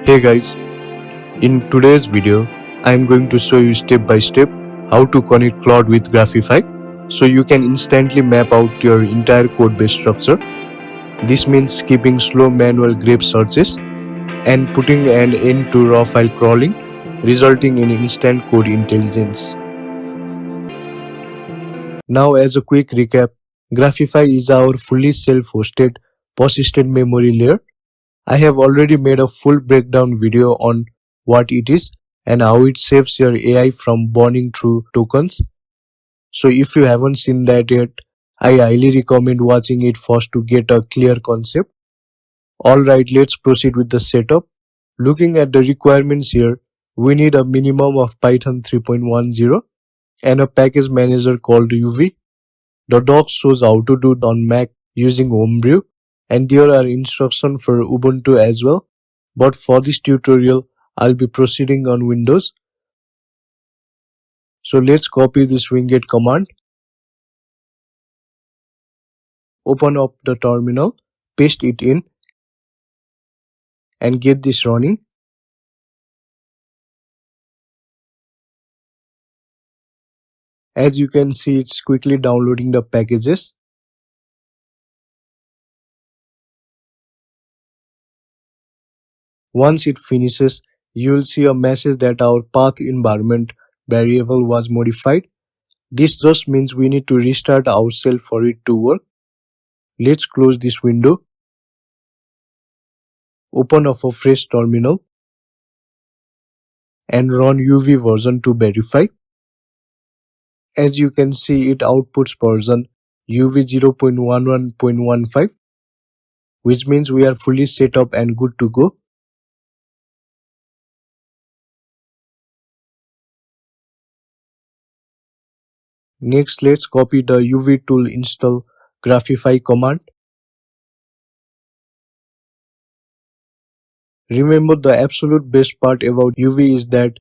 Hey guys, in today's video, I am going to show you step by step how to connect Claude with Graphify so you can instantly map out your entire code base structure. This means skipping slow manual grep searches and putting an end to raw file crawling, resulting in instant code intelligence. Now, as a quick recap, Graphify is our fully self-hosted persistent memory layer. I have already made a full breakdown video on what it is and how it saves your AI from burning through tokens. So if you haven't seen that yet, I highly recommend watching it first to get a clear concept. Alright, let's proceed with the setup. Looking at the requirements here, we need a minimum of Python 3.10 and a package manager called UV. The doc shows how to do it on Mac using Homebrew, and there are instructions for Ubuntu as well. But for this tutorial, I'll be proceeding on Windows. So let's copy this winget command. Open up the terminal, paste it in, and get this running. As you can see, it's quickly downloading the packages. Once it finishes, you will see a message that our path environment variable was modified. This just means we need to restart our shell for it to work. Let's close this window. Open up a fresh terminal and run UV version to verify. As you can see, it outputs version UV 0.11.15, which means we are fully set up and good to go. Next, let's copy the UV tool install Graphify command. Remember, the absolute best part about UV is that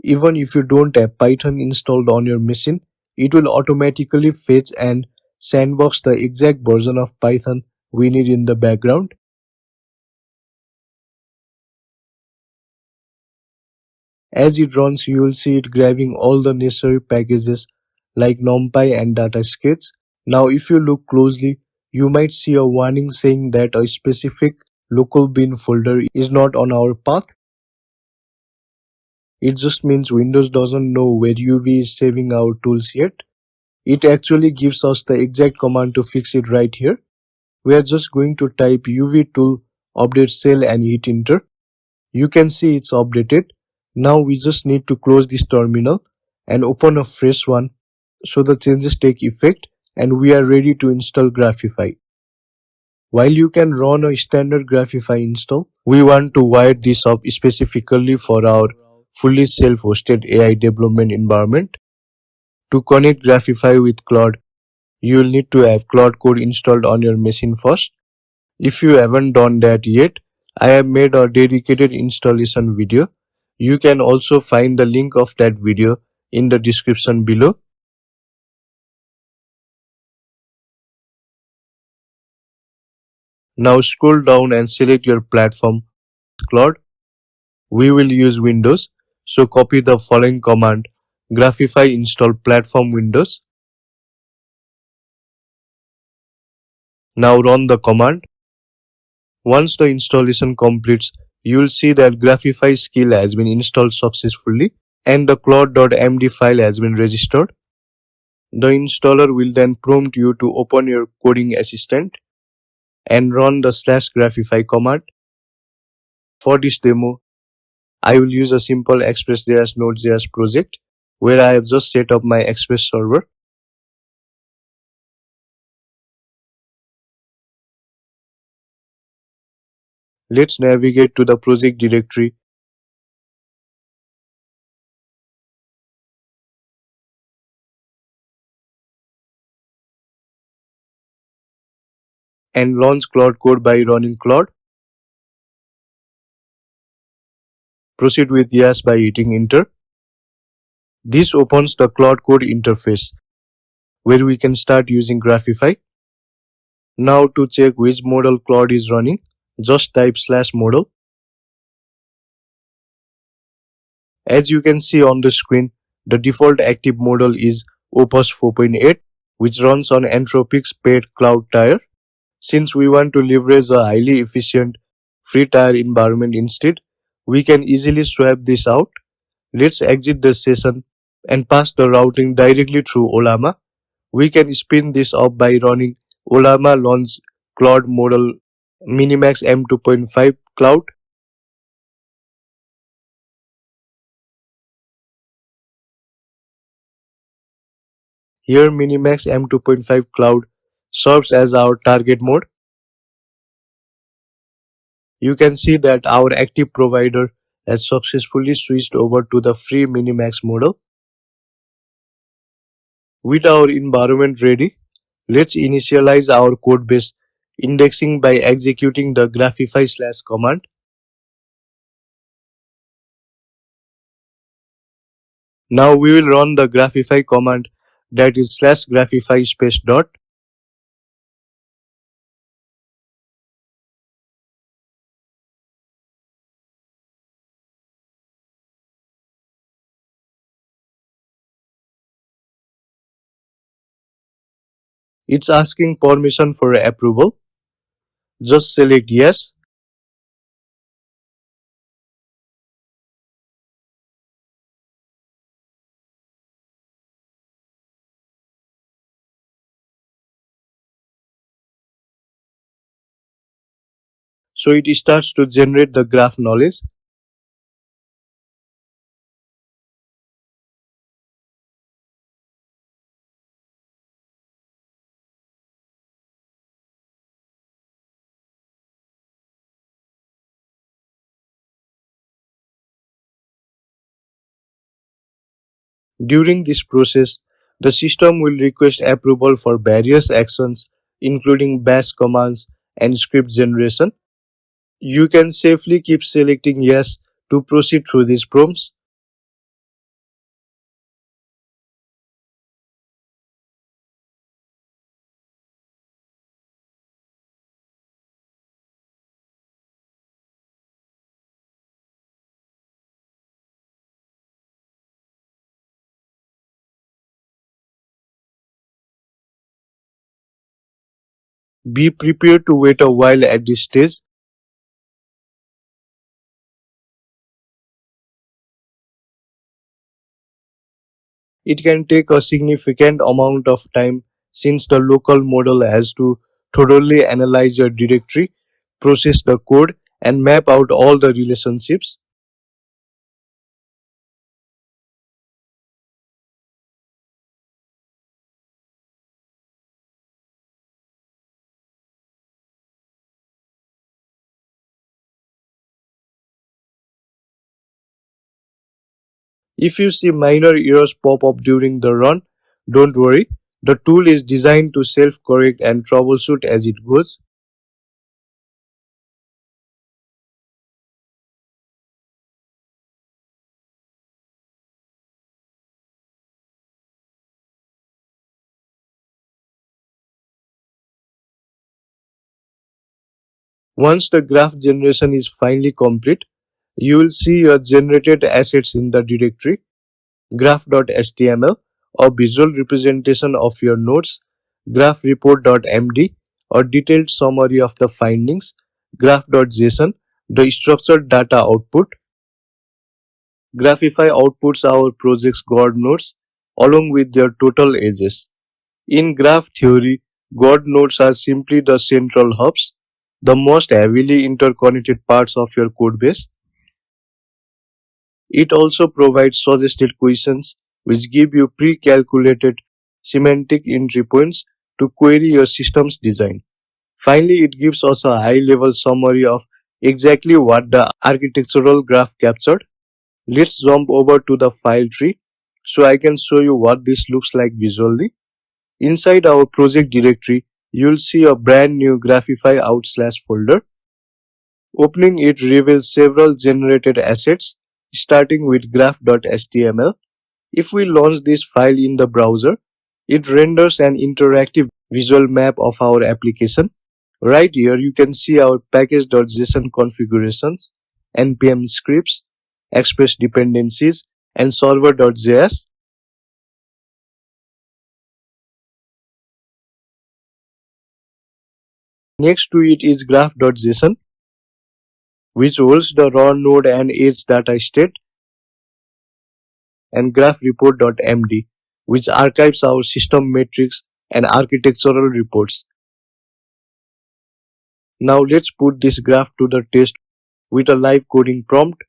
even if you don't have Python installed on your machine, it will automatically fetch and sandbox the exact version of Python we need in the background. As it runs, you will see it grabbing all the necessary packages like NumPy and DataSketch. Now if you look closely, you might see a warning saying that a specific local bin folder is not on our path. It just means Windows doesn't know where UV is saving our tools yet. It actually gives us the exact command to fix it right here. We are just going to type UV tool update cell and hit enter. You can see it's updated. Now we just need to close this terminal and open a fresh one so the changes take effect and we are ready to install Graphify. While you can run a standard Graphify install, we want to wire this up specifically for our fully self-hosted AI development environment. To connect Graphify with Claude, you will need to have Claude code installed on your machine first. If you haven't done that yet, I have made a dedicated installation video. You can also find the link of that video in the description below. Now scroll down and select your platform, Claude. We will use Windows, so copy the following command: Graphify install platform Windows. Now run the command. Once the installation completes, you will see that Graphify skill has been installed successfully and the claude.md file has been registered. The installer will then prompt you to open your coding assistant and run the /Graphify command. For this demo, I will use a simple Express.js Node.js project where I have just set up my Express server. Let's navigate to the project directory and launch Claude Code by running Claude. Proceed with yes by hitting enter. This opens the Claude Code interface where we can start using Graphify. Now to check which model Claude is running, just type /model. As you can see on the screen, the default active model is Opus 4.8, which runs on Entropic's paid cloud tier. Since we want to leverage a highly efficient free tier environment instead, we can easily swap this out. Let's exit the session and pass the routing directly through Olama. We can spin this up by running Olama launch Claude model Minimax M2.5 Cloud. Here Minimax M2.5 Cloud serves as our target mode. You can see that our active provider has successfully switched over to the free Minimax model. With our environment ready, let's initialize our codebase indexing by executing the Graphify slash command. Now we will run the Graphify command, that is slash Graphify space dot. It's asking permission for approval. Just select yes. So it starts to generate the graph knowledge. During this process, the system will request approval for various actions, including bash commands and script generation. You can safely keep selecting yes to proceed through these prompts. Be prepared to wait a while at this stage. It can take a significant amount of time since the local model has to thoroughly analyze your directory, process the code, and map out all the relationships. If you see minor errors pop up during the run, don't worry. The tool is designed to self-correct and troubleshoot as it goes. Once the graph generation is finally complete, you will see your generated assets in the directory graph.html, a visual representation of your nodes, graph report.md, a detailed summary of the findings, graph.json, the structured data output. Graphify outputs our project's God nodes along with their total edges. In graph theory, God nodes are simply the central hubs, the most heavily interconnected parts of your codebase. It also provides suggested questions which give you pre-calculated semantic entry points to query your system's design. Finally, it gives us a high-level summary of exactly what the architectural graph captured. Let's jump over to the file tree so I can show you what this looks like visually. Inside our project directory, you'll see a brand new Graphify out slash folder. Opening it reveals several generated assets, starting with graph.html. If we launch this file in the browser, it renders an interactive visual map of our application. Right here, you can see our package.json configurations, npm scripts, Express dependencies, and solver.js. Next to it is graph.json, which holds the raw node and edge data state, and graphreport.md, which archives our system metrics and architectural reports. Now let's put this graph to the test with a live coding prompt.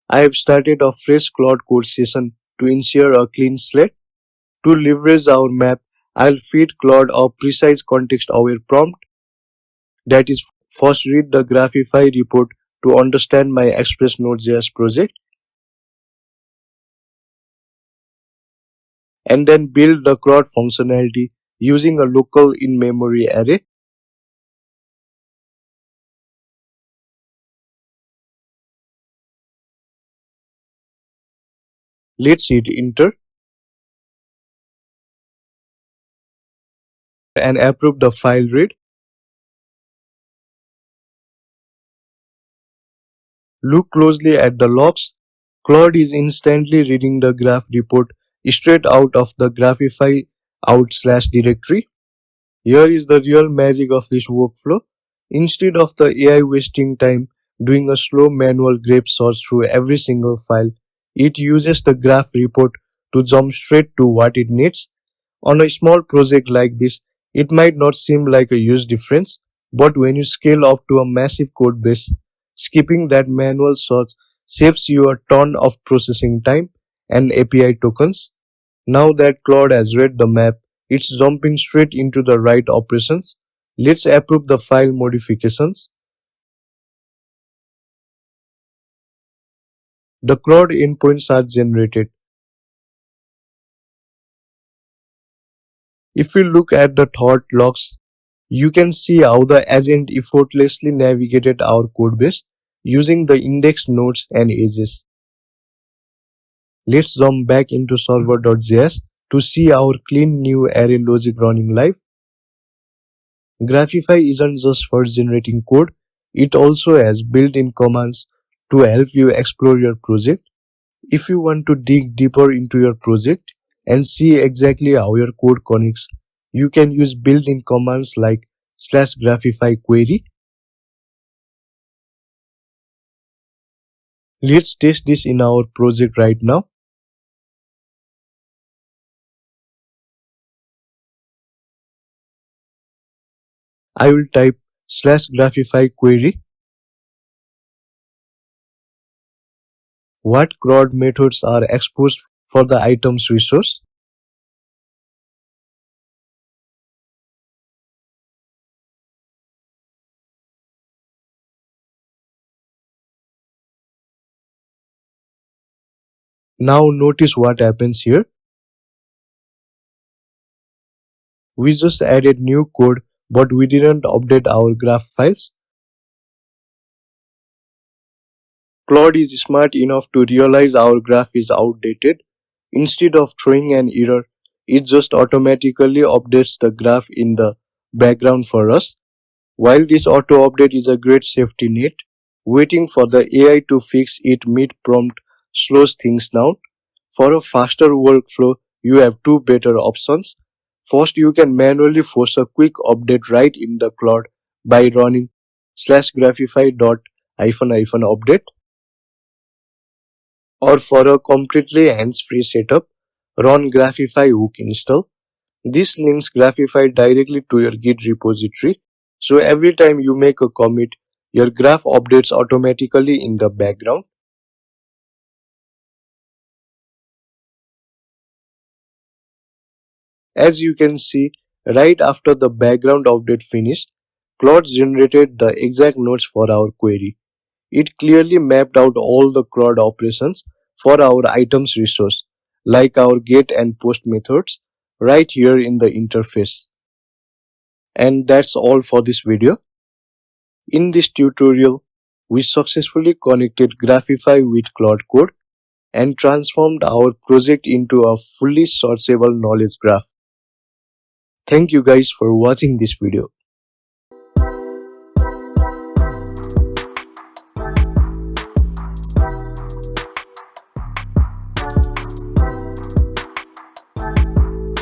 I have started a fresh Claude code session to ensure a clean slate. To leverage our map, I'll feed Claude a precise context-aware prompt. That is, first read the Graphify report to understand my Express Node.js project, and then build the Claude functionality using a local in-memory array. Let's hit enter and approve the file read. Look closely at the logs. Claude is instantly reading the graph report straight out of the Graphify out/directory. Here is the real magic of this workflow. Instead of the AI wasting time doing a slow manual grep search through every single file, it uses the graph report to jump straight to what it needs. On a small project like this, it might not seem like a huge difference, but when you scale up to a massive code base, skipping that manual search saves you a ton of processing time and API tokens. Now that Claude has read the map, it's jumping straight into the right operations. Let's approve the file modifications. The Claude endpoints are generated. If you look at the thought logs, you can see how the agent effortlessly navigated our codebase using the indexed nodes and edges. Let's jump back into solver.js to see our clean new array logic running live. Graphify isn't just for generating code, it also has built-in commands to help you explore your project. If you want to dig deeper into your project and see exactly how your code connects, you can use built-in commands like /graphify query. Let's test this in our project right now. I will type /graphify query. What CRUD methods are exposed for the items resource? Now notice what happens here. We just added new code, but we didn't update our graph files. Claude is smart enough to realize our graph is outdated. Instead of throwing an error, it just automatically updates the graph in the background for us. While this auto update is a great safety net, waiting for the AI to fix it mid-prompt slows things down. For a faster workflow, you have two better options. First, you can manually force a quick update right in the Claude by running /graphify.-update. Or for a completely hands-free setup, run Graphify hook install. This links Graphify directly to your Git repository, so every time you make a commit, your graph updates automatically in the background. As you can see, right after the background update finished, Claude generated the exact nodes for our query. It clearly mapped out all the CRUD operations for our items resource, like our get and post methods, right here in the interface. And that's all for this video. In this tutorial, we successfully connected Graphify with Claude Code and transformed our project into a fully searchable knowledge graph. Thank you guys for watching this video.